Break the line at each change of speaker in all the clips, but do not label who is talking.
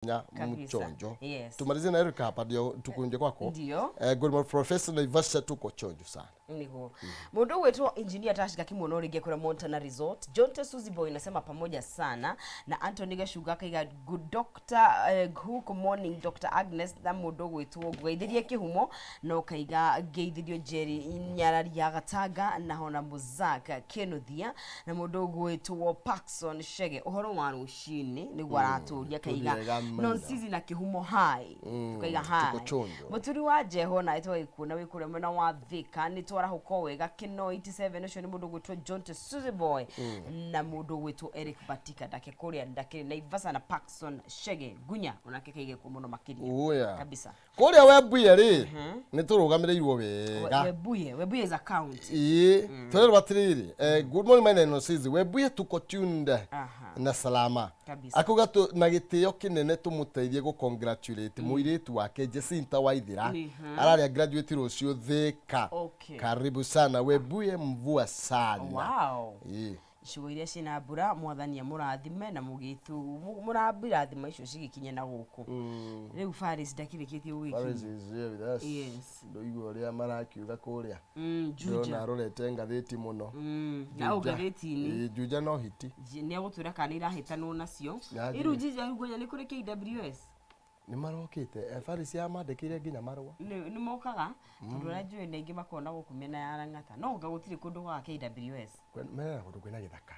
mchonjo.
Yes.
Tumalize na Erika hapa ndio tukunje kwako.
Ndio.
Good professor na Ivasha tuko chonjo sana.
Niko. Mundu wetu engineer Tashika Kimono rige kwa Montana Resort. John Tesuzi Boy nasema pamoja sana na Anthony Gashuga kaiga good doctor good morning Dr. Agnes na mundu wetu gweithirie kihumo no kaiga geithirio Jerry Nyarari ya Gataga na hona Muzaka Kenothia na mundu wetu Paxson Shege uhoro wa rushini ni gwaraturia kaiga non sizi na kihumo hai kaiga hai
tuko chonjo.
Muturi wa jeho na ito ikuna wikure mena wa Thika ni twara huko wega kino 87 ucio ni mundu gwitwo John Tesuzi Boy na mundu gwitwo Eric Batika ndake kuria ndake na Ivasa na Paxson Shege gunya onake kaige ku muno makiria
Oya
kabisa
kuria webuye ri ni turugamirĩirwo wega
webuye is account
twere batiriri good morning my name is webuye tuko tuned na salama akuga tu na gitio kinene tumuteithie go congratulate muiritu wake Jacinta Waithira arari graduate rucio Thika karibu sana webuye mvua sana
wow Icigo iria cina mbura mwathania murathime na mugitu murabirathima icio cigikinye na guku riu Faris ndakirikitie wiki
Faris is here with us
yes
ndo igwo ria marakiuga kuria
Juja
na rorete ngatheti muno
na ngatheti ni
Juja no hiti
ni agutwira kana irahitanwo nacio iru Juja hugonya ni kuri KWS
ni marokite Faris ya mandikire nginya marwa
ni mokaga tondu rajue ningi makona gukumena ya Rangata no ngagutiri kundu kwa KWS
mera kundu kwina githaka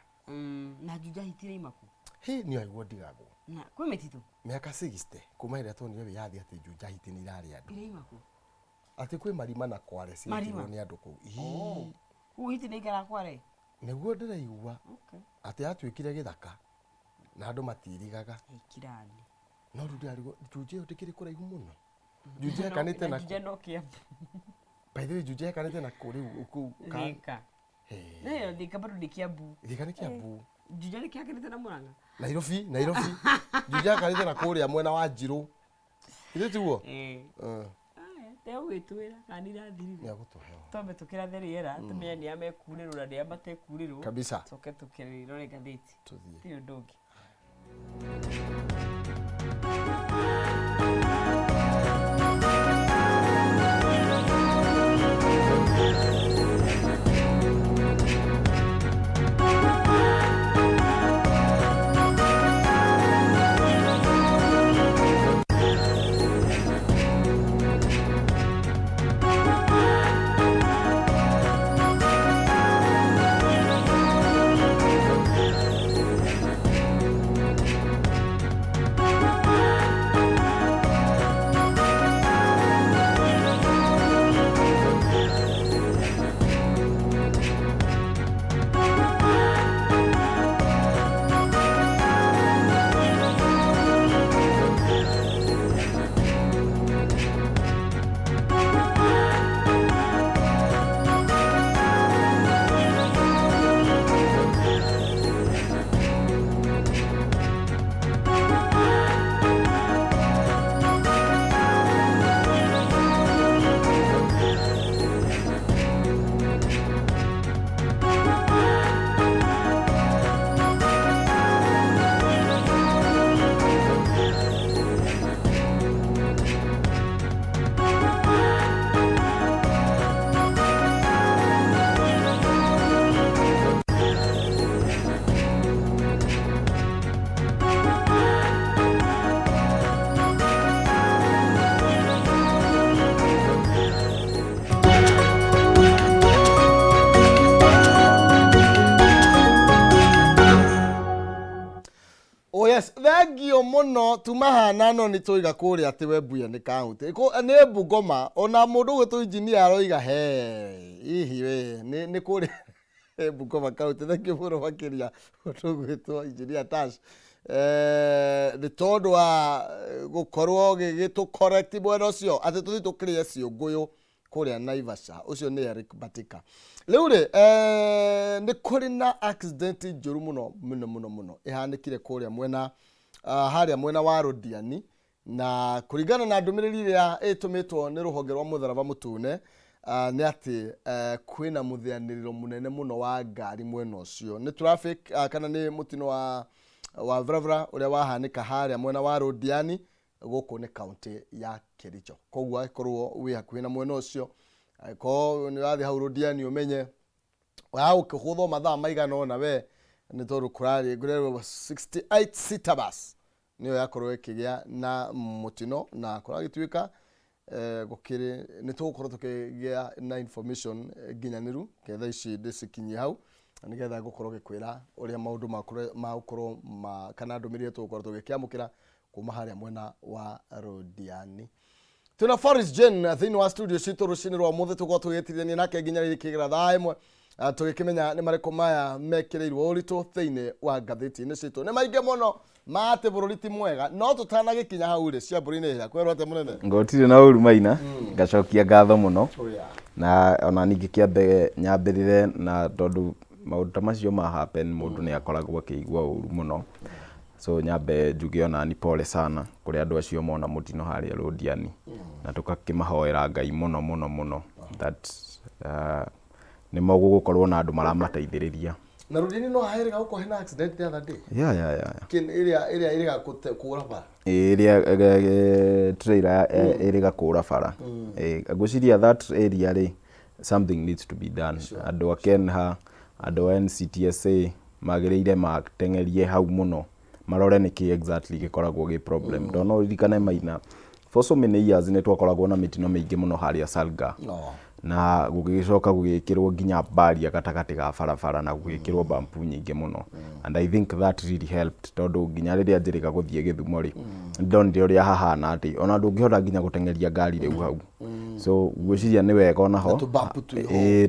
na Juja hitire imaku
hi ni aigwo ndigago
na kwi metitu
miaka 60 kuma ire tonio we yathi ati Juja hiti ni irari andu
ire imaku
ati kwi marima na kware ciikirwo ni andu ku
hiti ni igara kware
niguo ndiraigua ati atwikire githaka na andu matirigaga
ikirani
no rudarigo Juja utikiri kuraihu muno Juja kanite na
Juja no kia
by the way Juja kanite na kuri uku
Thika ne Thika bado ni Kiambu
Thika ni Kiambu
Juja ni kia kanite na Murang'a
Nairobi Juja kanite na kuri mwena wa Njiro ile tuo teo
gwitwira kanira thiri
ya gutuheo
tombe tukira theriera tumenya ni amekuriro na ni amatekuriro
kabisa
toke tukiriro re gatheti
tuthie
ti ndungi
thengio muno tumahana no ni tuiga kuria ati webuya ni county ko ne Bungoma ona mundu gwitu engineer aroiga he ihi we ni kuria Bungoma county thengio muno makiria mundu gwitu engineer Tash the tondu wa gukorwo gigitu correct mwena ucio ati tuthi tukire ciunguyu kuria Naivasha ucio ni Eric Batika riu ri ni kuri na accident njuru muno ihanikire kuria mwena haria mwena wa Rodiani na kuringana na ndumiriri iria itumitwo ni ruhonge rwa mutharaba mutune ni ati kwina muthianiriro munene muno wa ngari mwena ucio ni traffic kana ni mutino wa wa Vravra uria wahanika haria mwena wa Rodiani guku ni county ya Kericho koguo akorwo wi hakuhi na mwena ucio ko ni wathi hau Rodiani umenye wa ukihutho mathaa maigana ona we ni toru kurari ngurero 68 sitabas niyo yakorwo ikigia na mutino na kuragituika gukiri ni tugukorwo tukigia na information ginyaniru ketha ici ndicikinyi hau nigetha gukorwo gikwira uria maundu makorwo kana ndumirire tugukorwo tugikiamukira kuma haria mwena wa Rodiani. Tuna Forest Jane thini wa studio citu rucini rwa muthe tugo tugitirania nake nginya riri kigira thaa imwe tugikimenya ni mariko maya mekireirwo uritu thini wa gatheti ni citu ni mainge muno mate bururi ti mwega no tutanagikinya hau ri cia burine ya kwerwo ate munene
ngotire na uru maina ngacokia ngatho muno na ona ningi kiambe nyambirire na tondu maundu macio ma happen mundu ni akoragwo akigwa uru muno so nyambe njuge ona ni pole sana kuri andu acio mona mutino haria Rodiani na tukakimahoera Ngai muno that ni mogu gukorwo na andu maramateithiriria
na Rodiani no hairega uko hena accident the other day
yeah
kin area kura bara
trailer iriga kura bara ngwiciria that area ri something needs to be done andu akenha andu NCTSA magireire matengerie hau muno marore niki exactly gikoragwo gi problem ndono ririkane maina for so many years ni twakoragwo na mitino mingi muno haria Salga na gugicoka gugikirwo nginya baria gatagati ga barabara na gugikirwo bampu nyingi muno and I think that really helped tondu nginya riria njirika guthie Githumo ri ndonire uria hahana ati ona ndungihota nginya gutengeria ngari riu hau so gwiciria ni wega ona ho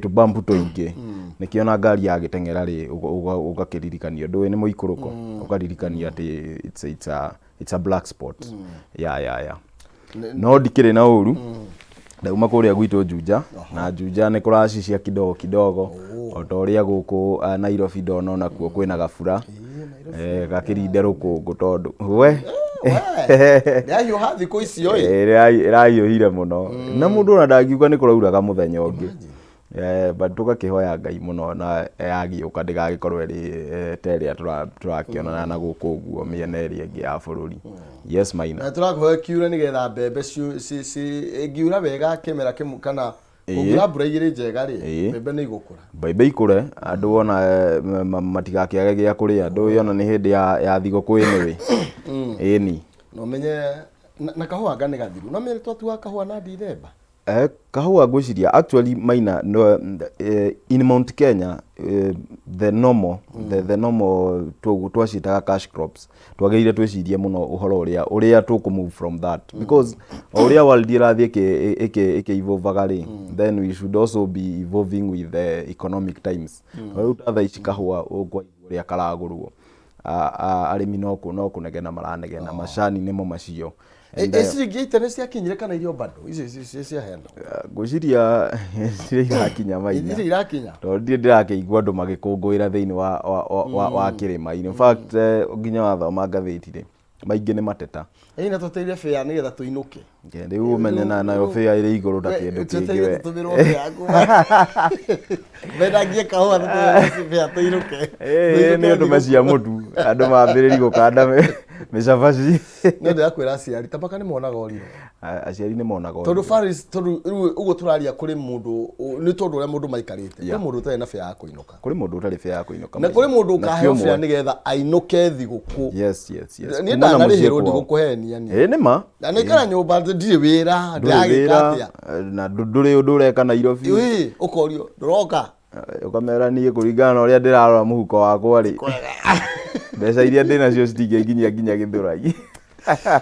tubampu tuingi nikiona ngari yagitengera ri ugakiririkania ndu ni muikuruko ukaririkania ati it's a black spot yeah no dikire na uru ndauma kuria gwitu Juja na Juja ni kuraciccia kidogo otoria guku Nairobi ndono na kuo kwina gabura gakirinde rukungu tondu we
yayo hathi ko icio
irahiuhire muno na mundu ona ndagiuga ni kurauraga muthenya ungi but tugakihoya Ngai muno na yagiuka ndigagikorwo ri teria turakiona na guku guo miena eri ingi ya bururi yes maina
na turakoe kiura ni getha mbembe si ngiura wega kimera kimu kana kugira mbura igire njega ri mbembe ni igukura
mbembe ikure andu ona matigakiage gia kuria andu yona ni hindi ya thigũkũ ĩno wi ni
no menye na kahua ngane gathiru no menye twatu kahua na Dithemba
kahua ngwiciria actually maina no, in Mount Kenya the normal twacitaga cash crops twageire twicirie muno uhoro uria tuku move from that because uria world irathie eke evolve ri then we should also be evolving with the economic times riu tatha ici kahua ugwa uria karagurwo arimi no kunegena maranegena macani nimo macio
esi gite cia kinyire kana irio bado ici cia hendo
ngwiciria irakinya maina
ici irakinya
to ndirakeigua andu magikungwira thiini wa kirima in fact nginya wathoma ngatheti ri maingi ni mateta
ina tuteire fare ni getha tuinuke
riu umenye nayo fare iri iguru ndakindu kingiwe
bedagie kahua tuteire fare tuinuke
ni undu macia mutu andu mambiriri gukanda micabaci
no ndakwira aciari tabaka ni monaga oriro
aciari ni monaga oriro
tondu Faris tondu ugo turaria kuri mundu ni tondu uria mundu maikarite kuri mundu utari na fare ya kuinuka
kuri mundu utari fare ya kuinuka
na kuri mundu ukaheo fare ni getha ainuke thiguku
yes
ni ndanarihirwo ndigukuhenia ni
ni ma
na ni kana nyumba ndire wira ndagikatia
na nduri undu ureka Nairobi
ukorio nduroka
ukamera nie kuringana uria ndirarora muhuko wakwa ri mbeca iria ndina cio citingikinyia nginya Githurai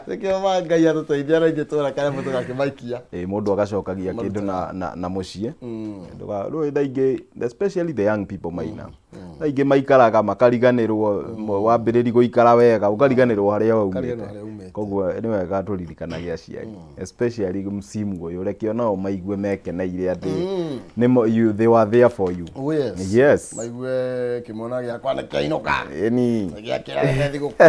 Sekio Ngai atuteithia na ithe tura kana mutu gakimaikia
mundu agacokagia kindu na mucie nduga rui thaingi especially the young people maina thaingi maikaraga makariganirwo wambiriri guikara wega ukariganirwo haria waumite koguo ni wega turirikanagia aciari especially msimu uyu reke nao maigue mekeneire ati they were there for you.
Oh, yes.
Yes.
Maigue kimona gya kwa kiainoka
Eni
gya kira hethi guko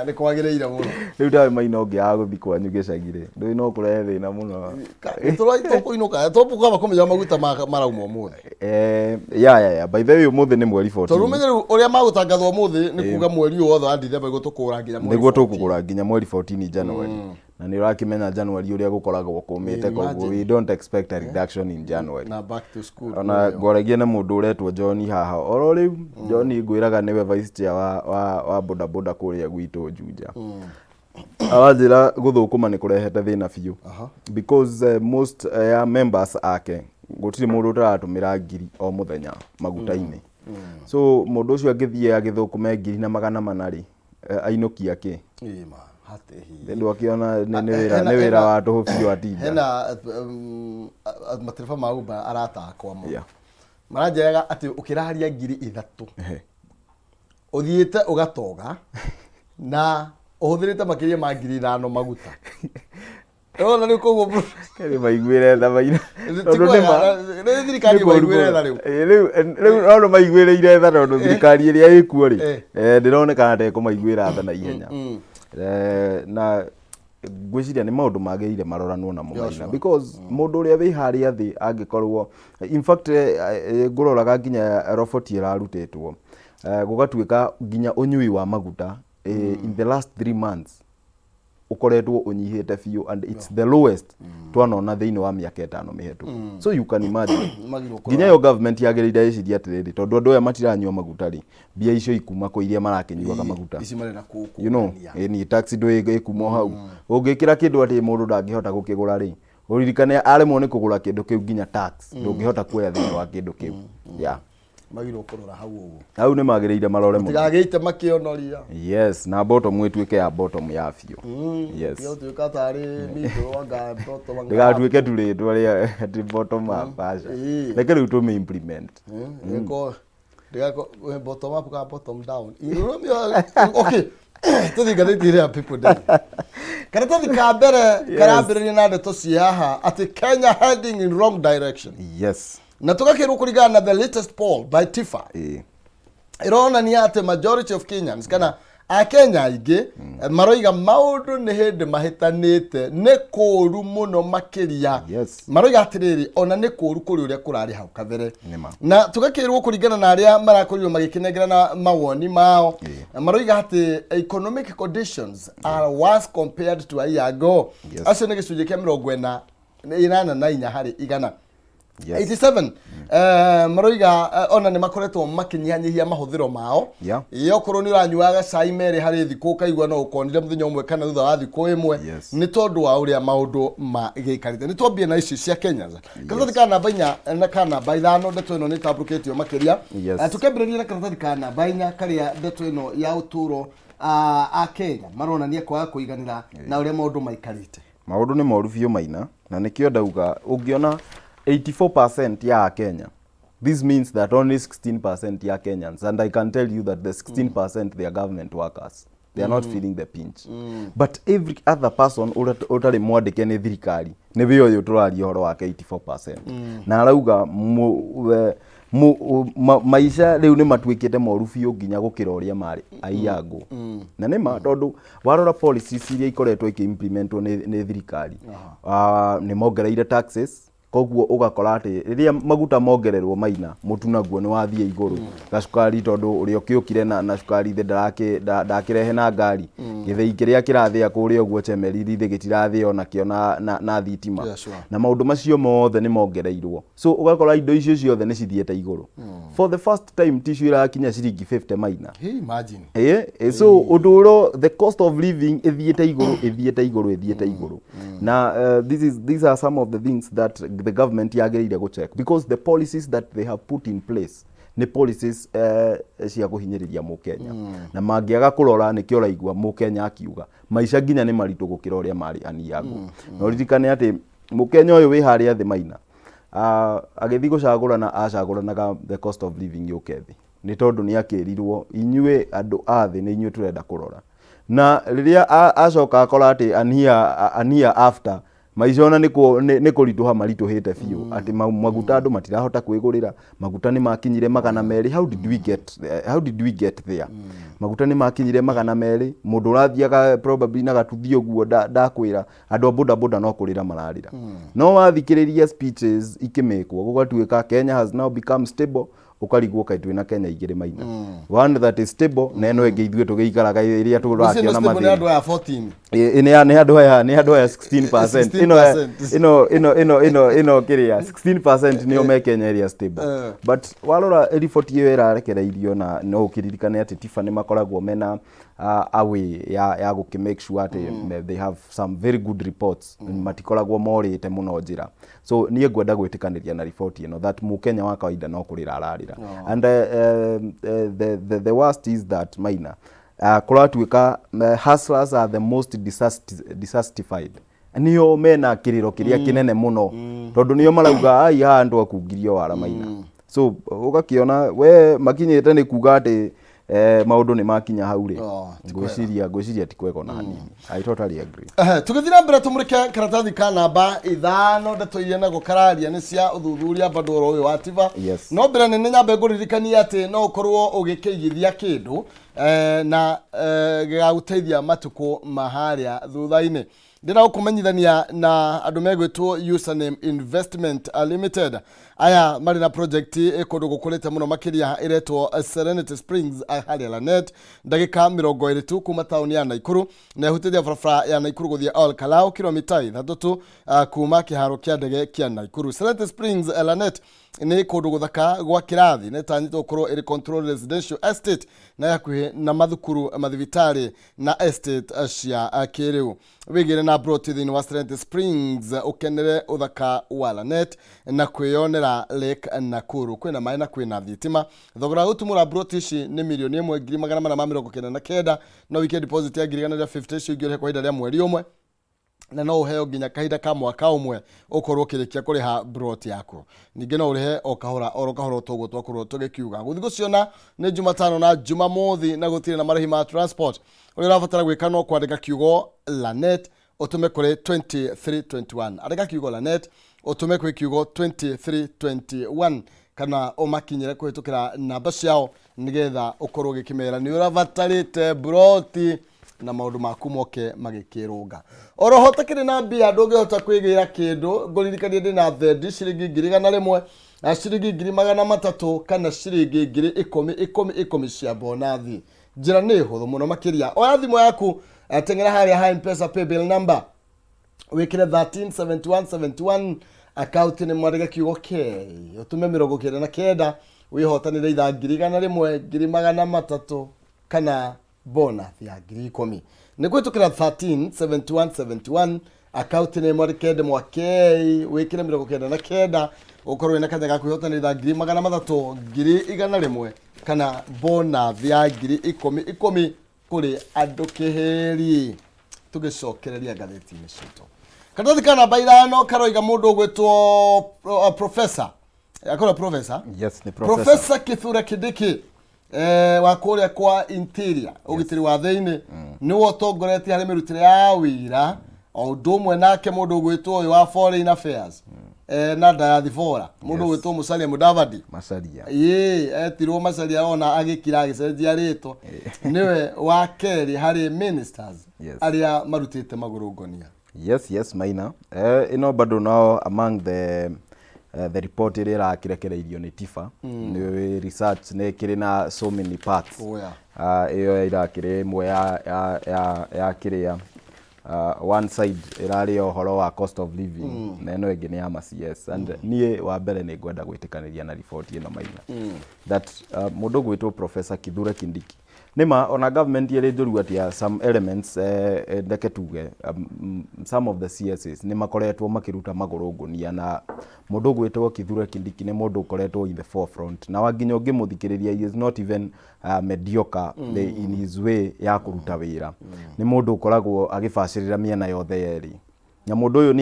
ni kwagireire muno
riu ndawe maina ungi aguthi kwanyu gicagire ndui no kurehe thina muno
turai kuinuka topuka bakomenya maguta marauma umuthi
ya by the way umuthi ni mweri 14
turumenyeru uria magutangathwo umuthi ni kuga mweri wothe wa December gutukura nginya mweri
niguo tukugura nginya mweri 14 January na ni urakimenya January uria gukoragwo kumite koguo we don't expect a reduction in January
na back to school
ona ngoragia na mundu uretwo John haha oro riu John ngwiraga niwe vice chair wa boda boda kuria gwitu Juja awajira guthukuma ni kurehete thina biu because most members ake gutiri mundu utaratumira ngiri o muthenya maguta-ini so mundu ucio angithie agithukume ngiri na magana manari ainuki ake ndio akiona ni wira wa tuhufio atinda
hena matereba ma Uber aratakwa mo maranjega ati ukiraharia ngiri 3 uthiite ugatoga na uhuthirite makiria ma ngiri 5 maguta ona ni koguo
kali maiguire tha maina
ni thirikari maiguire tha
riu ono maiguire tha no thirikari iria ikuo ri ndironekana ta kumaiguira tha na ihenya na gwiciria ni maundu magirire maroranwo na mumaina because mundu uria wi haria thi angikorwo in fact nguroraga nginya roboti irarutitwo gugatuika nginya unyui wa maguta in the last 3 months ukoretwo unyihite biu and it's the lowest twanona thiini wa miaka 5 mihetu so you can imagine nginya yo government yagereire iciria atiriri tondu andu aya matiranyua maguta ri bia icio ikuma ko iria marakinyuaga maguta you know ni taxi do ikuma hau ungikira kindu ati mundu ndangihota gukigura ri uririkane aremwo ni kugura kindu kiu nginya tax ndungihota kuoya thiini wa kindu kiu
magiro kurora
hau ni magireire marore
mu tigageite makionoria
yes na bottom wetwike ya bottom ya fio yes
yo tuika tari mito wanga bottom wanga
ndigatuike tuli twaria ati bottom up pasha leke riu tu implement
ngo ndigako bottom up ka bottom down okay tuthigathitire people day karatathi ka mbere karambiriria na ndeto ciaha ati Kenya heading in wrong direction
yes
na tukakirwo kurigana na the latest poll by Tifa irona ni ate majority of Kenyans kana a Kenya aingi maroiga maundu ni hindi mahitanite ni kuru muno makiria maroiga atiriri ona ni kuru kuri uria kurari hau kabere na tukakirwo kurigana na aria marakorirwo magikinegera na mawoni mao maroiga ati economic conditions are worse compared to a year ago acio ni gicunje kia 48 hari igana 87 maroiga ona ni makoretwo makinyihanyihia mahuthiro mao iyo korwo ni uranyuaga cai mere hari thiku kaigwa no ukonire muthenya umwe kana thutha wa thiku imwe ni tondu wa uria maundu magikarite ni twambie na ici cia Kenya karatathi ka namba 4 na ka namba 5 ndeto ino ni tabuketio makiria tukambiriria na karatathi ka namba 4 karia ndeto ino ya uturo a Kenya maronania kwaga kuiganira na uria maundu maikarite
maundu ni moru biu maina na nikio ndauga ungiona 84% ya Kenya. This means that only 16% ya Kenyans, and I can tell you that the 16% they are government workers. They are not feeling the pinch. But every other person utari mwandike ni thirikari ni we uyu turari horo wake 84%. Na arauga maisha riu ni matwikite moru biu nginya gukira uria mari aiyangu na nima tondu warora policies iria ikoretwo ikiimplementwo ni thirikari ni mongereire taxes koguo ugakora ati riria maguta mongererwo maina mutu naguo ni wathie iguru gacukari tondu uri ukiukire na cukari the ndakirehe na ngari githei kiria kirathia kuria uguo chemeriri the gitirathia ona kio na thitima na maundu macio mothe ni mongereirwo so ugakora indo icio ciothe ni cithiete iguru for the first time tissue irakinya ciringi 50 maina
imagine
so uduro the cost of living ithiete iguru na these are some of the things that the government yagereire go check because the policies that they have put in place ni policies cia kuhinyiriria mukenya na mangiaga kurora ni kio raigwa mukenya akiuga maisha nginya ni maritu gukira uria mari aniagu no ririkane ati mukenya uyu wi haria thi maina agithi gucagurana acaguranaga the cost of living yukethi ni tondu ni akirirwo inyue andu athi ni inyue turenda kurora na riria acoka akora ati ania after maica ona nä kå ritå ha maritå hä te biå atä maguta andå matirahota kwä rä ra maguta nä makinyire 200 how did we get there maguta nä makinyire 200 må ndå rathiaga probably na gatuthi å guo ndakwä ra andå a bodaboda no kå rä ra mararä ra no wathikä rä ria speeches ikä mekwo gå gatuä ka Kenya has now become stable ukarigwo kai twina Kenya igire maina one that is stable na eno enge ithuĩ tũgĩikaraga iria tũrakiona mathĩ
nĩ andũ aya 14
nĩ andũ aya 16% ino kiria 16% nĩo me Kenya area stable but warora report ĩyo ĩrarekereirio na no ũkĩririkane atĩ tifa nĩ makoragwo mena away ya gũkĩ make sure ati they have some very good reports matikoragwo morĩte mũno njĩra so niĩ ngwenda gwĩtĩkanĩria na report ĩno that Mũkenya wa kawaida no kũrĩra ararĩra and the worst is that Maina kũratuĩka hustlers are the most dissatisfied nĩo mena kĩrĩro kĩrĩa kĩnene mũno tondũ nĩo marauga ai haha andũ akungirio wara Maina so ũgakĩona we makinyĩte nĩ kuga atĩ maundu ni makinya haure ngwiciria ti kwega na hanini I totally agree
tugithira mbere tumurike karatathi ka namba 5 ndeto na gukararia ni cia uthuthuria bandoro uyu wa tiba no mbere nene nyambe nguririkania ati no ukorwo ugikigithia kindu na gigaguteithia matuko maharia thutha-ini ndira ukumenyithania na andu megwitwo Username Investment Limited aya mari na project ikundu gukurite muno makiria iretwo Serenity Springs haria Lanet ndagika 20 kuma tauni ya Naikuru na ihutithia barabara ya Naikuru guthia Ol Kalou kilomita 3 kuma kiharo kia ndege kia Naikuru. Serenity Springs Lanet ni kundu guthaka gwa kirathi ne tanyitwo korwo iri control residential estate na yakuhe na mathukuru mathibitari na estate cia kiriu wigire na broti thini wa Serenity Springs ukenere uthaka wa Lanet na kwiyonera Lake Nakuru kwina mai na kwina thitima thogora utumura broti ici ni milioni 1,499 no weekend deposit ya 150 cigire kwa ihinda rĩa mweri umwe na no uheo nginya kahinda ka mwaka umwe ukorwo kirikia kuriha broti yako ninge no urihe o kahora togo twakorwo tugikiuga guthi guciona ni Jumatano na Jumamothi na gutire na marĩhi ma transport uri rabatara gwika no kwandika kiugo Lanet utume kuri 2321 andika kiugo Lanet utume kuri kiugo 2321 kana umakinyire kuhitukira namba ciao nigetha ukorwo gikimera ni urabatarite broti na maundu maku moke magikirunga oroho takiri na mbia ndungihota kwigira kindu nguririkanie ndi na thendi ciringi 1,100 na ciringi 300 kana ciringi 10 cia bonathi njira ni huthu muno makiria oya thimu yaku tengera haria ha M-Pesa paybill number wikire 137171 account ni mwarega kiugo ke utume 99 wihotanire itha 1,100 300 kana bonus ya 10,000 nigwitukira 137171 account ni mwarikende mwakei wikire 99 ukorwo ina kanya gaku yotanira 300 1,100 kana bonus ya 10,000 kuri andu kiheri tugicokereria ngatheti-ini citu kadathi kana bairano karoiga mundu gwitwo professor akora professor
yes ni
professor Kithure Kindiki wa kuria kwa interior ugitiri wa thiini ni wotongoretie hari mirutire ya wira o ndumwe nake mundu gwitwo uyu wa foreign affairs na diaspora mundu gwitwo Musalia Mudavadi etirwo Macharia ona agikira agicenjia rito niwe wa keri hari ministers aria marutite maguru ngonia
yes Maina ino bado now among the report ira kirekereirio ni tifa ni research ne kiri na so many parts iyo ira kiri mwe ya kiria one side irari ohoro wa cost of living na eno enge ni ya CS and nie wa mbere ni ngwenda gwitikaniria na report ino Maina that mundu gwitwo Professor Kithure Kindiki nima ona government yele njorua tia some elements ndeke tuge some of the CSs nima koretwo makiruta maguru ngunia na mundu gwitwo Kithure Kindiki ni mundu koretwo in the forefront na wanginya ungimuthikiriria he is not even mediocre in his way ya kuruta wira ni mundu ukoragwo agibacirira miena yothe yeri na mundu uyu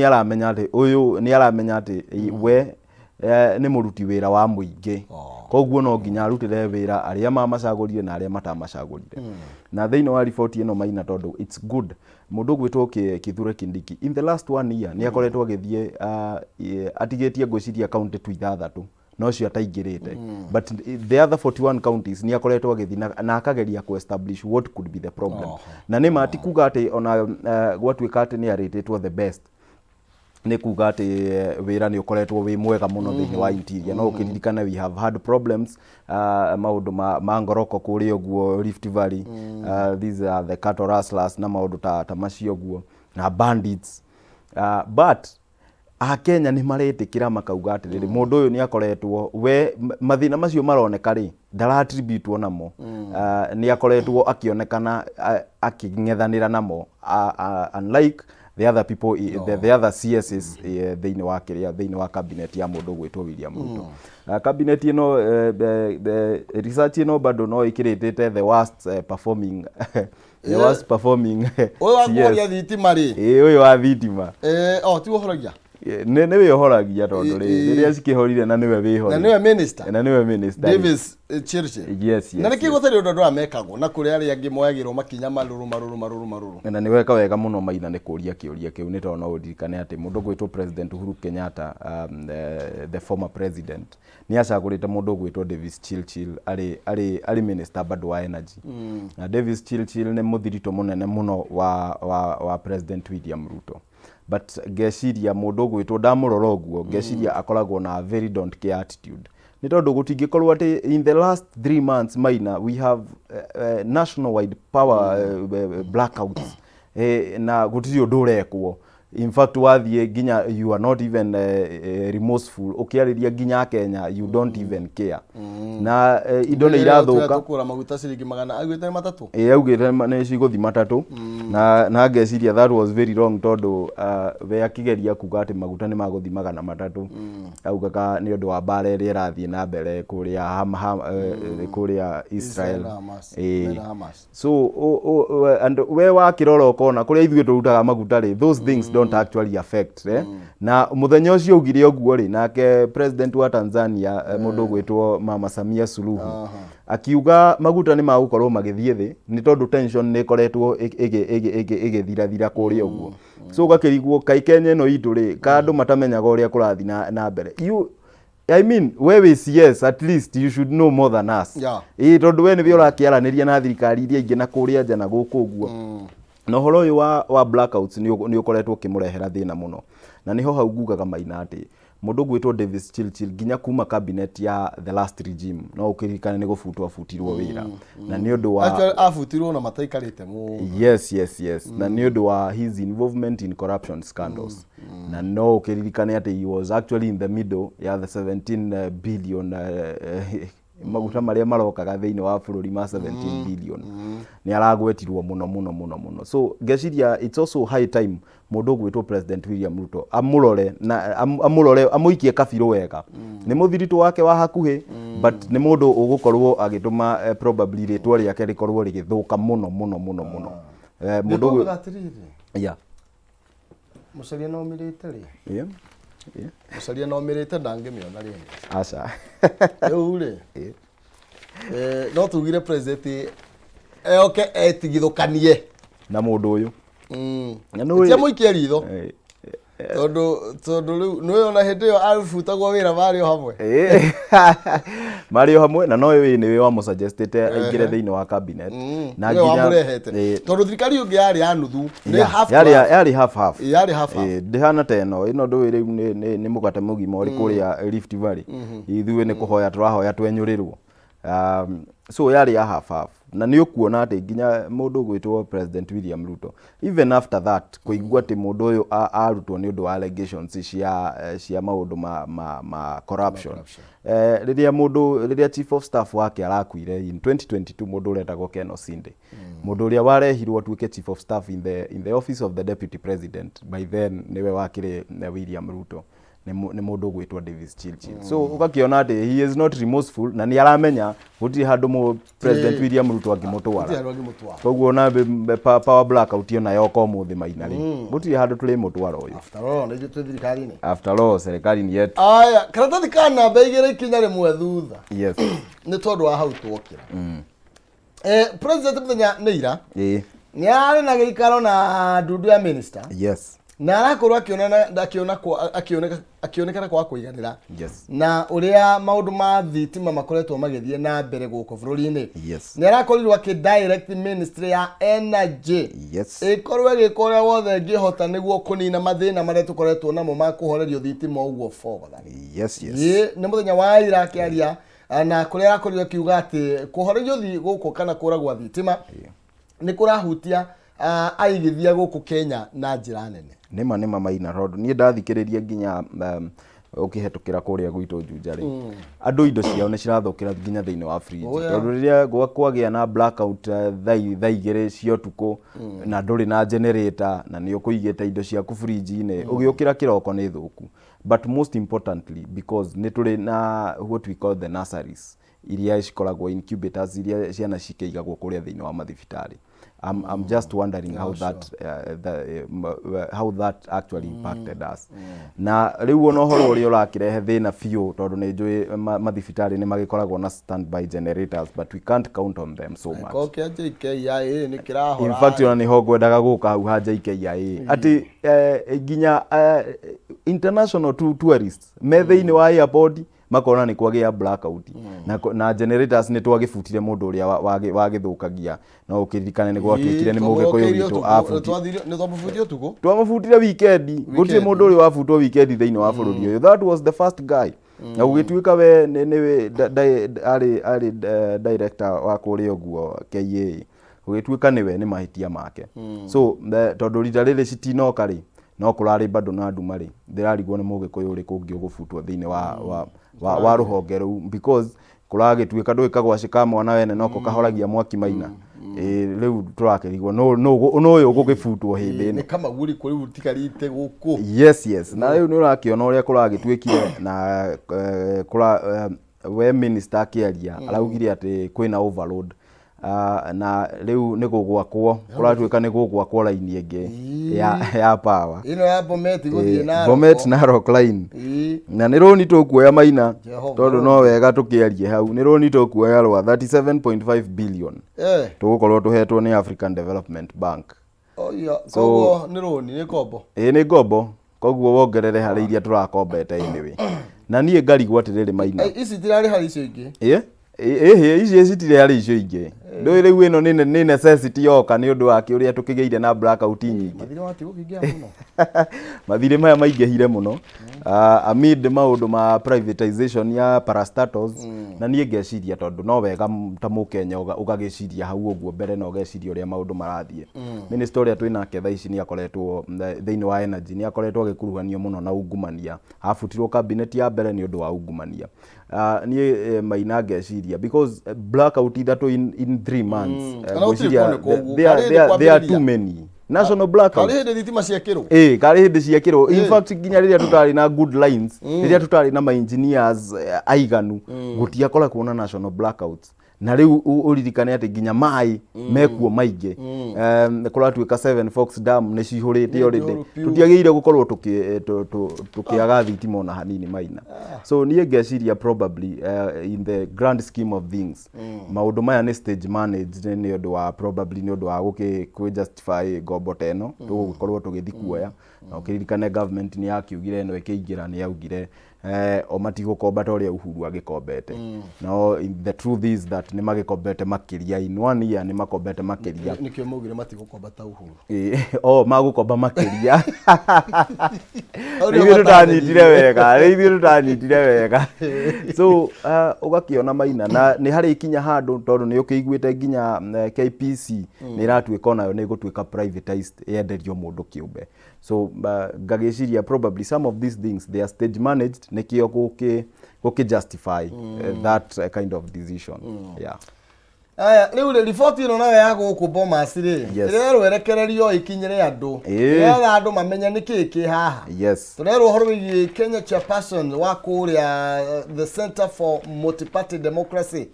ni aramenya ati we nĩ mũruti wĩra wa mũingĩ koguo no nginya arutĩre wĩra arĩa mamacagũrire na arĩa matamacagũrire na thĩinĩ wa riboti ĩno Maina tondũ it's good mũndũ gwĩtwo Kithure Kindiki in the last 1 year nĩ akoretwo agĩthiĩ atigĩtie ngwĩciria county tu 6 no cio ataingĩrĩte but the other 41 counties nĩ akoretwo agĩthiĩ na akageria ku establish what could be the problem na nĩ mati kuga atĩ ona gwatuĩka atĩ nĩ arĩtĩtwo the best nĩ kuga atĩ wĩra nĩ ũkoretwo wĩ mwega mũno thĩinĩ wa interior no ũkĩririkana we have had problems maũndũ ma ngoroko kũrĩa ũguo Rift Valley these are the cattle rustlers na maũndũ ta macio ũguo na bandits but Akenya nĩ maretĩkĩra makauga atĩrĩrĩ mũndũ ũyũ nĩ akoretwo we mathĩna macio maroneka rĩ ndaratribute namo nĩ akoretwo akĩonekana akĩng'ethanĩra namo unlike the other people the other CSs thĩinĩ wa cabinet ya mũndũ gwĩtwo William Ruto cabinet ĩno research ĩno bado no ĩkĩrĩtĩte the worst performing
ũyũ wa kuoria thitima rĩ
ũyũ wa thitima
ti ũhoragia
nĩ wĩhoragia tondũ rĩrĩa cikĩhorire na nĩwe wĩhorire
na nĩwe minister Davis Chirchir
yes
na nĩkĩ gũtarĩ ũndũ ũramekagwo na kũrĩ arĩa angĩ moyagĩrwo makinya marũrũ
na nĩ weka wega mũno Maina nĩ kũria kĩũria kĩu nĩ tondũ no ũririkane atĩ mũndũ gwĩtwo President Uhuru Kenyatta the former president nĩ acagũrĩte mũndũ gwĩtwo Davis Chirchir arĩ minister bado wa energy na Davis Chirchir nĩ mũthirito mũnene mũno wa President William Ruto but ngeciria mũndũ gwĩtwo ndamũrora ũguo ngeciria akoragwo na very don't care attitude nĩ tondũ gũtingĩkorwo atĩ in the last 3 months Maina we have national wide power blackouts na gũtirĩ ũndũ ũrekwo in fact wathiĩ nginya you are not even remorseful ũkĩarĩria nginya Kenya you don't even care na indo nĩ irathũka
tukũra maguta ciringi 100 augĩte nĩ 3
augĩte nĩ cigũthi 3 na ngeciria that was very wrong tondũ we akĩgeria kuga atĩ maguta nĩ magũthi 300 augaga nĩ ũndũ wa mbara ĩrĩa ĩrathiĩ na mbere kũrĩa Israel so and we wakĩrora ũkona kũrĩa ithuĩ tũrutaga maguta rĩ those things don't actually affect na mũthenya ũcio augire ũguo rĩ nake president wa Tanzania mũndũ gwĩtwo Mama Samia Suluhu akiuga maguta nĩ magũkorwo magĩthiĩ thĩ nĩ tondũ tension nĩ ĩkoretwo ĩgĩthirathira kũrĩa ũguo so gakĩrigwo kai Kenya ĩno itũ rĩ andũ matamenyaga ũrĩa kũrathiĩ na mbere I mean we CS at least you should know more than us tondũ we nĩwe ũrakĩaranĩria na thirikari iria ingĩ na kũrĩa nja na gũkũ ũguo na ũhoro ũyũ wa blackouts nĩ ũkoretwo ũkĩmũrehera thĩna mũno na niho hau ngugaga Maina atĩ mũndũ gwĩtwo Davis Chirchir nginya kuma cabinet ya the last regime no ũkĩririkane nĩ gũbutirwo wĩra na nĩ ũndũ wa
abutirwo na mataikarĩte mũno
yes na nĩ ũndũ wa his involvement in corruption scandals na no ũkĩririkane atĩ he was actually in the middle ya the 17 billion maguta marĩa marokaga thĩinĩ wa bũrũri ma 17 billion nĩ aragwetirwo mũno so ngeciria it's also high time mũndũ gwĩtwo President William Ruto amũrore amũikie kabirũ wega nĩ mũthirito wake wa hakuhĩ but nĩ mũndũ ũgũkorwo agĩtũma probably rĩtwa rĩake rĩkorwo rĩgĩthũka mũno mũndũ
mũcaria no mirĩte rĩ mũcaria no mirĩte ndangĩmĩona rĩ
aca
rĩu rĩ no tugire president oke etigithũkanie
na mũndũ ũyũ
tia mũikie ritho tondũ rĩu nĩ ona hĩndĩ ĩyo arutagwo wĩra
marĩ o hamwe na no ũyũ nĩwe wamũsuggestĩte aingĩre thĩinĩ wa cabinet
na nginya tondũ thirikari ũngĩ yarĩ ya nuthu yarĩ half ndĩhana ta ĩno ndũĩ rĩu nĩ mũgate mũgima ũrĩ kũrĩa Rift Valley ithuĩ nĩ kũhoya tũrahoya twenyũrĩrwo so yarĩ ya half na nĩ ũkuona atĩ nginya mũndũ gwĩtwo President William Ruto even after that kũigua atĩ mũndũ ũyũ arutwo nĩ ũndũ wa allegations cia maũndũ ma corruption rĩrĩa chief of staff wake arakuire in 2022 mũndũ ũretagwo Ken Osinde mũndũ ũrĩa warehirwo atuĩke chief of staff in the office of the deputy president by then nĩwe wakĩrĩ William Ruto nĩ mũndũ gwĩtwo Davis Chirchir so ũgakĩona atĩ he is not remorseful na nĩ aramenya gũtirĩ handũ
President William Ruto akimutwara koguo na power blackout yo nayo ko muthi maina ri gutiri handu tuli mutwara uyu after all serikali ni yetu
aya karatathi kana beigire kinya rimwe thutha
yes
ni tondu wa hau twokira president muthenya neira ni ari na gikaro na ndundu ya minister
yes
na arakorwo akionekana kwa kuiganira na uria maundu ma thitima makoretwo magithie na mbere guko bururi-ini ni arakorirwo akidirect ministry ya energy ikorwo gikoria wothe ngihota niguo kunina mathina maria tukoretwo namo ma kuhorerio thitima uguo forward ni muthenya wa ira akiaria na kuria arakorirwo kiuga ati kuhorerio guko kana kuragwa thitima ni kurahutia aigithia guku Kenya na njira nene
nima maina rodo ni ndathikiriria nginya ukihetukira kuria gwitu Njujari andu indo ciao ni cirathokira nginya thiini wa fridge tondu riria kwagia na blackout thaigire cio tuku na nduri na generator na ni ukuigite indo ciaku fridge-ini ugiukira kiroko ni thuku but most importantly because ni turi na what we call the nurseries iria cikoragwo incubators iria ciana cikeigagwo kuria thiini wa mathibitari. I'm just wondering how that actually impacted us. Na riu ono horo uri urakirehe thina fiu tondu ni njui mathibitari ni magikoragwo na standby generators but we can't count on them so much.
Okay, JKIA ni kirahora.
In fact, ona ni hogwendaga guka hau ha JKIA. Ati ginya international tourists me thiini wa airport makona ni kwagia blackout na generators ni twagifutire mundu uria wagithukagia no ukiririkane ni gwatwikire ni mugikuyu witu
ni twamufutire tuko
twamufutire weekend gutire mundu uri wafutwo weekend thiini wa bururi uyu that was the first guy na ugitwika we ni ari director wa kuria uguo KA ugitwika niwe ni mahitia make so tondu rita riri citinoka ri no kurari bado na ndumari ndirarigwo ni mugikuyu uri kungi ugufutwo thiini wa ruhonge ru because kuragitwika ndwikagwa cika mwana wene noko kahoragia mwaki maina riu turakirigwo no uyu gugifutwo hindi
ni kama guri kuri utikarite guku
yes na riu ni urakiona uria kuragitwikire na we minister akiaria araugire ati kwina overload na riu ni gugwakwo kuratwika ni gugwakwo line ingi ya power
ino ya Bomet guthie na
Bomet na Rock line na ni roni tukuoya maina tondu no wega tukiarie hau ni roni tukuoya rwa 37.5 billion tugukorwo tuhetwo ni African Development Bank
so ni roni ni kombo
ni ngombo koguo wongerere hari iria turakombete iniwe na nie ngarigwo atiriri maina
ici tirari hari icio ingi
ici citire hari icio ingi ndu riu ino ni necessity yoka ni undu wake uria tukigeire na blackout nyingi
mathire wati gukingia muno
mathire maya maingehire muno amid maundu ma privatization ya parastatals na nie ngeciria tondu no wega ta mukenya ugagiciria hau uguo mbere na ugeciria uria maundu marathie minister uria twina ketha ici ni akoretwo thiini wa energy ni akoretwo agikuruhanio muno na ungumania afutirwo cabinet ya mbere ni undu wa ungumania ni maina ngeciria because blackout ithatu in 3 months there are too many national blackout
kari hindi thitima ciakirwo
kari hindi ciakirwo in fact ginya riria tutari na good lines riria tutari na ma engineers aiganu gutia kola kuona national blackouts na riu uririkane ati ginya mai mekuo maingi kuratwika 7 Fox Dam ni cihurite already tutiageire gukorwo tukiaga thitima ona hanini maina so nie ngeciria probably in the grand scheme of things maundu maya ni stage managed ni undu wa probably ni undu wa justify gombo teno tugukorwo tugithikuoya na ukiririkane government ni yakiugire no ikiingira ni yaugire o matigukomba ta uria Uhuru agikombete no the truth is that ni magikombete makiria in 1 year ni makombete makiria
nikio mugire matigukomba ta Uhuru
magukomba makiria ithuĩ tutanyitire wega so ugakiona maina na ni hari ikinya handu tondu ni ukiguite nginya KPC ni iratwika nayo ni gutwika privatized yenderio mundu kiumbe so ngagiciria probably some of these things they are stage managed nikio guki justify that kind of decision
aya riu report ino nayo ya guku Bomas ri rero erekererio ikinyire andu ya andu mamenya niki haha turero horo wi Kenya chairperson wa kuria the Center for Multi-Party Democracy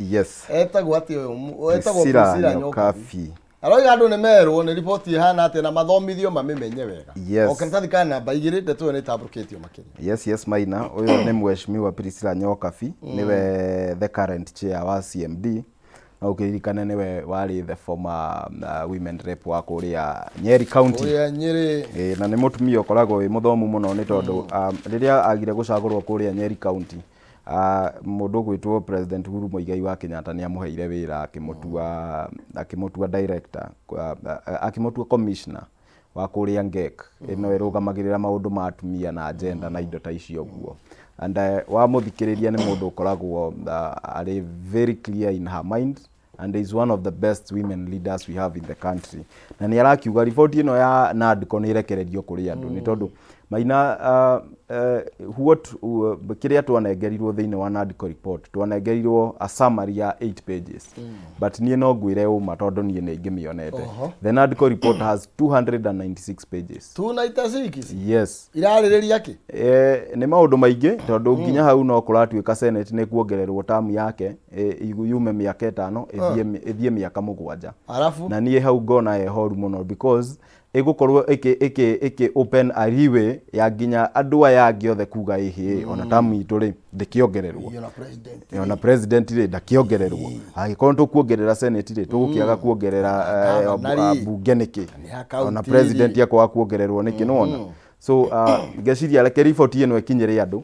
etagwo atio etagwo Priscilla Nyokabi aroiga andu ne merwo ne report ihana ate na mathomithio mamenye wega okirtathi kana namba 2 ndeto ne tabuketio makiri
yes Maina uyo ni mheshimiwa Priscilla Nyokabi niwe the current chair wa CMD na ukirikana niwe wari the former women rep wa kuria Nyeri County
Nyeri
na ni mutumia ukoragwo wi muthomu muno ni tondu riria agire gucagurwo kuria Nyeri County mundu gwitwo President Uhuru Muigai wa Kenyatta ni amuheire wira akimutua director akimutua commissioner wa kuria ngek ino irugamagirira maundu ma atumia na agenda na indo ta icio guo and wa muthikiriria ni mundu ukoragwo ari very clear in her mind and is one of the best women leaders we have in the country na ni arakiuga report ino ya NADCO ni irekererio kuri andu ni tondu Maina kiria twanengerirwo thiini wa NADCO report twanengerirwo a summary ya 8 pages but nie no ngwire uma tondu nie ni ngimionete the NADCO report has 296 pages
296
yes
iraririria ki
ni maundu maingi tondu nginya hau no kuratuika Senate ni kuongererwo term yake yume miaka 5 ithie miaka 7
arafu
na nie hau ngona ehoru muno because igukorwo iki open ariwe ya ginya andu aya angi othe kuga ihi ona tamu itu ri ndikiongererwo ona president ri ndakiongererwo agikorwo tukuongerera Senate ri tugukiaga kuongerera bunge niki ona president yakwa kuongererwo niki nona so ngeciria reke report ino ikinyire andu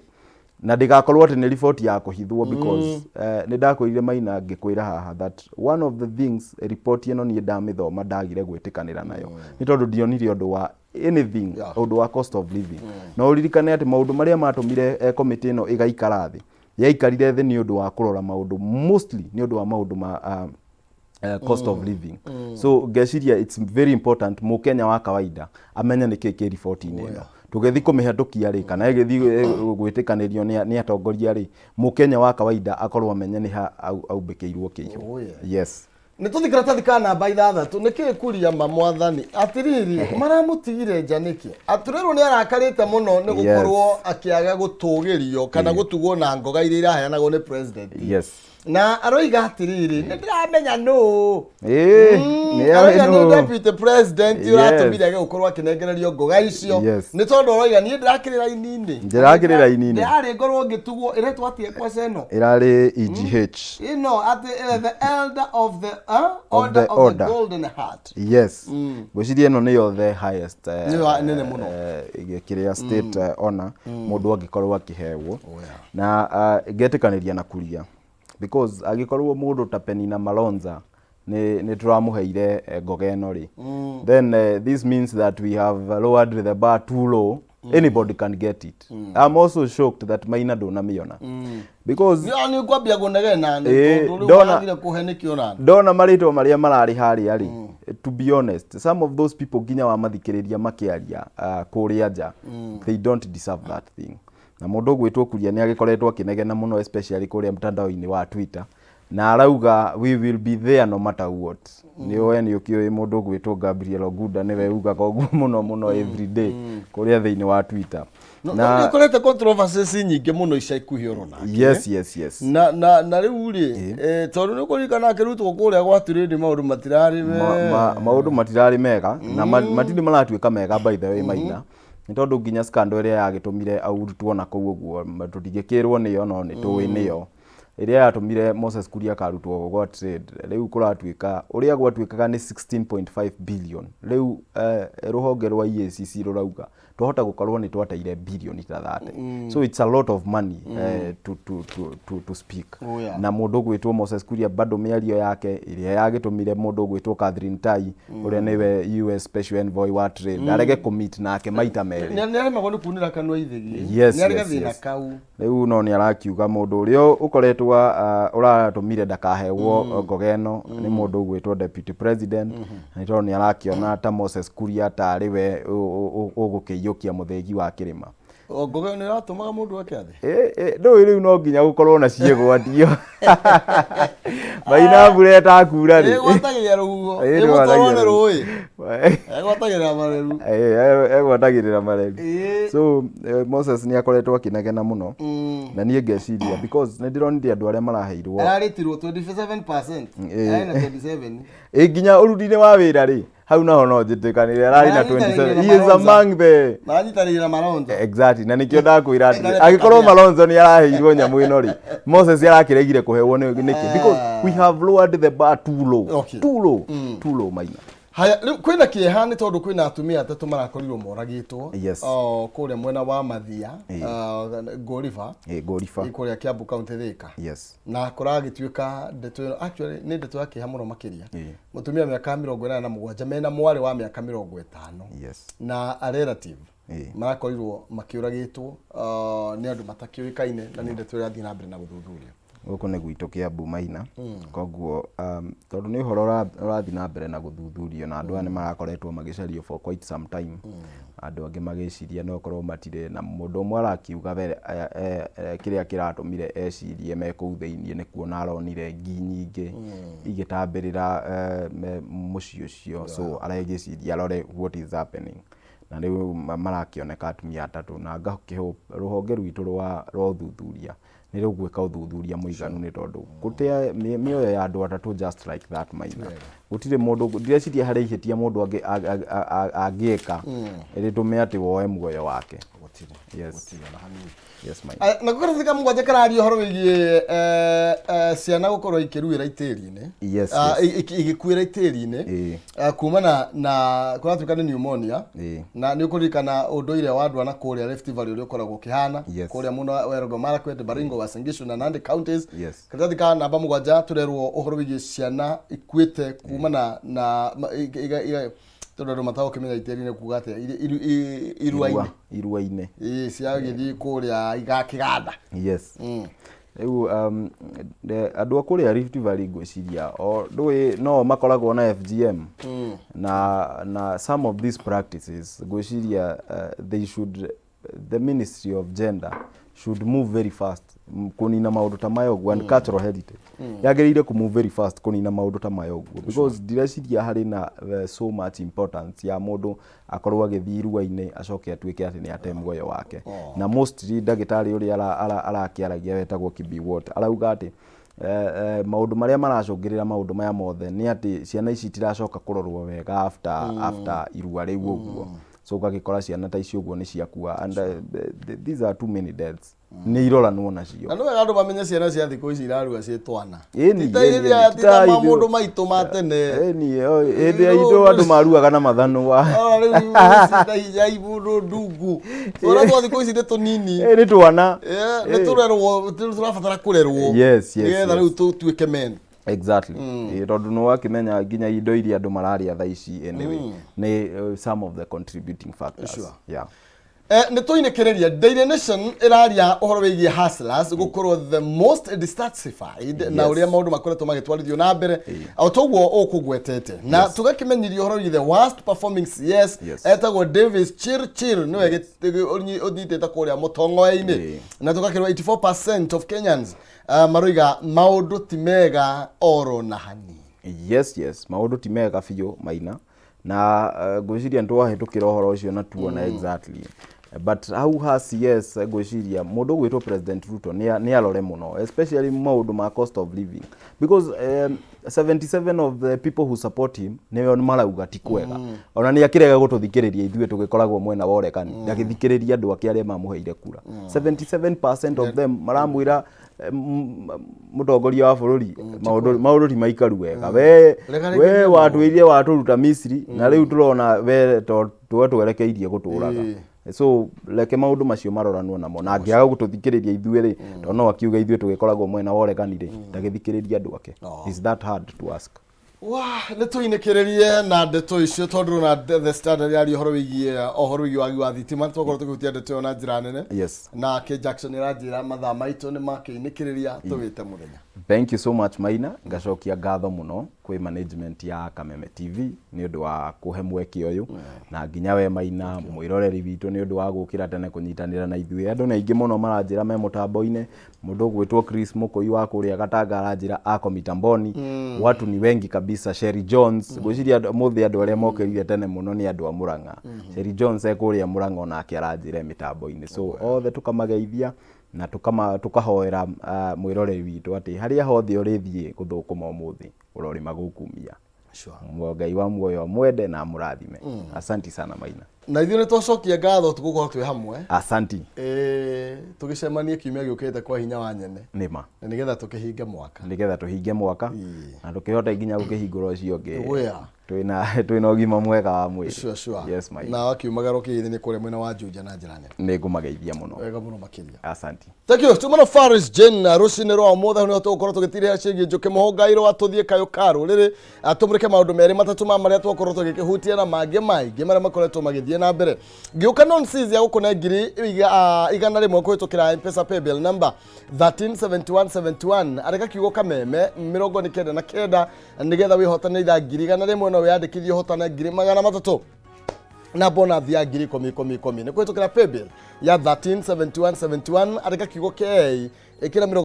na ndigakorwo ati ni report ya kuhithwo because ni ndakwirire Maina ngikwira haha that one of the things report ino ni ndamithoma ndagire gwitikanira nayo ni tondu dionire undu wa anything undu wa cost of living na uririkane ati maundu maria matumire committee ino igaikara thi yaikarire thi ni undu wa kurora maundu mostly ni undu wa maundu ma cost of living so ngeciria it's very important mu Kenya wa kawaida amenya niki report ino tugethi kumihatukia ri kana igethi gwitikanirio ni atongoria ri mu Kenya wa kawaida akorwo amenya ni ha aubekeirwo kiyo yes
ni tuthikira tathika namba 6 niki kuria mamwathani atiriri maramutigire njaniki aturero ni arakarite muno ni gukorwo akiaga gutugirio kana gutugwo na ngoga iria iraheanagwo ni president na aroiga atiriri ni ndiramenya no ni aroiga ni deputy president uratumire gukorwo akinengererio ngoga icio ni tondu aroiga ni ndirakirira inini ndari ngorwo ngitugwo iretwo atie kwa seno
irari EGH
ino ati the elder of the order of the golden heart
gwiciria ino niyo the highest
nene muno
kiria state honor mundu angikorwo akihewo na getikaniria na kuria because agikorwo mundu ta Penina Malonza ni turamuheire ngoga ino ri then this means that we have lowered the bar too low anybody can get it I'm also shocked that Maina ndunamiona because
ni kwambia gunegena ndona kuhenikio
ndona marito maria marari hari ari to be honest some of those people ginya wa mathikiriria makiaria kuria nja they don't deserve that thing na mundu gwitwo kuria ni agikoretwo akinegena muno especially kuria mtandao-ini wa Twitter na arauga we will be there no matter what ni we ukio mundu gwitwo Gabriel Oguda niwe ugaga oguo muno every day kuria thiini wa Twitter
na nikorete controversies nyingi muno ica ikuhi urona
yes
na riu ri tondu ni kurikana akirutwo kuria gwa trade maundu matirari mega na matindi maratuika mega by the way Maina ni tondu nginya scandal iria yagitumire aurutwo na kou guo tutigikirwo niyo no ni tuwi niyo iria yatumire Moses Kuria karutwo gwa trade riu kuratuika uria gwatuikaga ni 16.5 billion riu ruhonge rwa EACC rurauga tuhota gukorwo ni twateire billion ta 30 so it's a lot of money to speak na mundu gwitwo Moses Kuria bado miario yake iria yagitumire mundu gwitwo Catherine Tai uria niwe US special envoy wa trade arege commit nake maita meri ni aremagwo ni kunira kanwa ithigi
ni arega
kau
riu no ni arakiuga mundu uria ukoretwo uratumire ndakahewo ngoga ino ni mundu gwitwo deputy president ni tondu ni arakiona ta Moses Kuria ta riwe ugukiyukia muthegi wa kirima
Ngoga nä ratåmaga må ndå ake athä
ndå rä u no nginya gå korwo na ciägwatio Maina mbura ĩtakura rĩ
ĩgwatagĩria rũhuho ĩmũtwarwo nĩ rũĩ ĩgwatagĩrĩra mareru
egwatagĩrĩra mareru so Moses nĩ akoretwo akĩnegena mũno na niĩ ngeciria because nĩ ndĩronire andũ arĩa maraheirwo
ararĩtirwo 27% na 27
nginya ũruti-inĩ wa wĩra rĩ hau naho no njĩtĩkanĩre ararĩ na 27 he is among the
maranyitanĩire na Malonzo
exactly na nĩkĩo ndakwĩra agĩkorwo Malonzo nĩ araheirwo nyamũ ĩno rĩ Moses arakĩregire kũheo nĩkĩ because we have lowered the bar too low Maina
haya kwĩna kĩeha nĩ tondũ kwĩna atumia atatũ marakorirwo moragĩtwo
yes
kũrĩa mwena wa Mathia Gorifa kũrĩa Kiambu County Thika
yes
na kũragĩtuĩka ndeto actually nĩ ndeto ya kĩeha mũno makĩria mũtumia mĩaka 47 mena mwarĩ wa mĩaka 50
yes
na a relative marakorirwo makĩũragĩtwo nĩ andũ matakĩũĩkaine na nĩ ndeto ĩrathiĩ na mbere na gũthuthuria
gũkũ nĩ gwitũ Kiambu Maina koguo tondũ nĩ ũhoro ũrathiĩ na mbere na gũthuthurio na andũ aya nĩ marakoretwo magĩcario for quite some time andũ angĩ magĩciria no korwo matirĩ na mũndũ ũmwe arakiuga kĩrĩa kĩratũmire ecirie me kũu thĩinĩ nĩ kuona aronire ngi nyingĩ igĩtambĩrĩra mũciĩ ũcio so aregĩciria arore what is happening na rĩu marakĩoneka atumia atatũ na rũhonge rwitũ rwa ũthuthuria nĩ rũgwĩka ũthuthuria mũiganu nĩ tondũ gũtea mĩoyo ya andũ atatũ just like that Maina gũtirĩ mũndũ ndireciria harĩ ihĩtia mũndũ angĩka ĩrĩtũme atĩ woe muoyo wake yes Maina
na gũkarathika mũgwanja karario horo wĩgiĩ ciana gũkorwo ikĩruĩra itĩri-inĩ igĩkuĩra itĩri-inĩ kumana na kũratuĩka nĩ pneumonia na nĩ ũkũririkana ũndũire wa andũ ana kũrĩa Rift Valley ũrĩa ũkoragwo ũkĩhana kũrĩa mũno Werũgũ Marakwet Baringo Uasin Gishu na Nandi counties karathika namba mũgwanja tũrerwo ũhoro wĩgiĩ ciana ikuĩte kumana na tondũ matao kĩmenya itĩri-inĩ kuga atĩa iruainĩ ciagĩthiĩ kũrĩa igakĩganda
rĩu andũ a kũrĩa Rift Valley ngwĩciria ndũĩ no makoragwo na FGM na some of these practices ngwĩciria the Ministry of Gender should move very fast kunina maundu ta mayo gwa and cultural heritage yagĩrĩire ku move very fast kunina maundu ta mayo gwa because direciria harĩ na so much importance ya mũndũ akorwo agĩthiĩ iruainĩ acoke atuĩke atĩ nĩ ate muoyo wake na mostly ndagĩtarĩ ũrĩa arakĩaragia wetagwo Kibi Watt arauga atĩ maundu marĩa maracũngĩrĩra maundu maya mothe nĩ atĩ ciana ici tiracoka kũrorwo wega after irua rĩu ũguo so gagĩkora ciana ta ici ũguo nĩ ciakua and these are too many deaths nĩ iroranwo nacio
no wega andũ mamenye ciana cia thikũ ici irarua ciĩ twana
tita
mũndũ maitũ ma tene
hĩndĩ ya itũ andũ maruaga na mathanwa
rĩu ibũndũ ndungu twana twa thikũ ici nĩ tũnini
nĩ twana
nĩ tũrerwo tũrabatara kũrerwo nĩgetha rĩu tũtuĩke men
exactly tondũ no wakĩmenya nginya indo iria andũ mararĩa thaa ici anyway nĩ some of the contributing factors
nĩ tũinĩkĩrĩria Daily Nation ĩraria ũhoro wĩgiĩ hustlers gũkorwo the most dissatisfied na ũrĩa maũndũ makoretwo magĩtwarithio na mbere o toguo ũkũgwetete na tũgakĩmenyiria ũhoro wĩgiĩ the worst performing CS etagwo Davis Chirchir nĩwe ũnyitĩte kũrĩa mũtongoe-inĩ na tũgakĩrwo 84% of Kenyans maroiga maũndũ ti mega oro na hani
yes maũndũ ti mega biũ Maina na ngwĩciria nĩtwahĩtũkĩra ũhoro ũcio na tuona exactly but how has ngwĩciria mũndũ gwĩtwo President Ruto nĩ arore mũno especially maũndũ ma cost of living because 77 of the people who support him nĩo marauga ti kwega ona nĩ akĩrega gũtũthikĩrĩria ithuĩ tũgĩkoragwo mwena wa ũrekani ndagĩthikĩrĩria andũ ake arĩa mamũheire kura 77% of them maramwĩra mũtongoria wa bũrũri maũndũ ti maikaru wega we watwĩrire watũruta Misiri na rĩu tũrona we twerekeirie gũtũraga so leke maũndũ macio maroranwo namo na angĩaga gũtũthikĩrĩria ithuĩ rĩ tondũ no akiuga ithuĩ tũgĩkoragwo mwena wa ũregani rĩ ndagĩthikĩrĩria andũ ake is that hard to ask
nĩ tũinĩkĩrĩrie na ndeto icio tondũ na The Standard yaria ũhoro wĩgiĩ wagi wa thitima twakorwo tũkĩhutia ndeto ĩyo na njĩra nene na K Jackson ĩranjĩra mathaa maitũ nĩ makĩinĩkĩrĩria tũgĩte mũthenya
Thank you so much Maina, ngacokia ngatho muno kwĩ management ya Kameme TV nĩ ũndũ wa kũhe mweke ũyũ na nginya we Maina mwĩroreri witũ nĩ ũndũ wa gũkĩra tene kũnyitanĩra na ithuĩ. Andũ nĩ aingĩ mũno maranjĩra me mũtambo-inĩ, mũndũ ũgwĩtwo Chris Mũkũi wa kũrĩa Gatanga aranjĩra ako mitamboni, watu ni wengi kabisa. Sherry Jones gwĩciria mũthĩ andũ arĩa mokĩrire tene mũno nĩ andũ a Murang'a. Sherry Jones ekũrĩa Murang'a onake aranjĩra mitambo-inĩ, so othe tukamageithia na tukahoera mwĩroreri witũ atĩ harĩa hothe ũrĩthiĩ gũthũkũma ũmũthĩ ũrorima gũkumia. Ngai wa muoyo mwende na mũrathime. Asanti sana Maina.
Na ithuĩ nĩ twacokia ngatho tũgũkorwo twĩ hamwe.
Asanti.
Tũgĩcemanie kiumia gĩũkĩte kwa hinya wa nyene.
Nĩma.
Na nĩgetha tũkĩhinge mwaka.
Nĩgetha tũhinge mwaka. Na tũkĩhota nginya gũkĩhingũra ũcio ũngĩ. Twĩna ũgima mwega wa mwĩrĩ.
Sure.
Yes Maina.
Na wakiumagara ũkĩithĩ nĩ kũrĩa mwena wa Juja na njĩra nene.
Nĩngũmageithia mũno.
Wega mũno makĩria.
Asanti.
Thank you. Tumana Faris Jen rũcinĩ rwa ũmũthĩ nĩ tũgũkorwo tũgĩtirĩra ciĩgiĩ Njũkĩ Mũhongairũ atũthiĩ kayo karo rĩrĩ atũmũrĩke maũndũ merĩ matatũ ma marĩa twakorwo tũgĩkĩhutia na mangĩ maingĩ marĩa makoretwo magĩthiĩ na mbere. Ngĩũka non-seize ya gũkũne ngiri igana rĩmwe kũhĩtũkĩra M-Pesa paybill number 137171 areka kiugo Kameme 99 nĩgetha wĩhotanĩre ngiri igana rĩmwe no wĩyandĩkithie ũhotane ngiri 300 na bonus ya ngiri 10 nĩ kũhĩtũkĩra paybill ya 137171 areka kiugo K ĩkĩra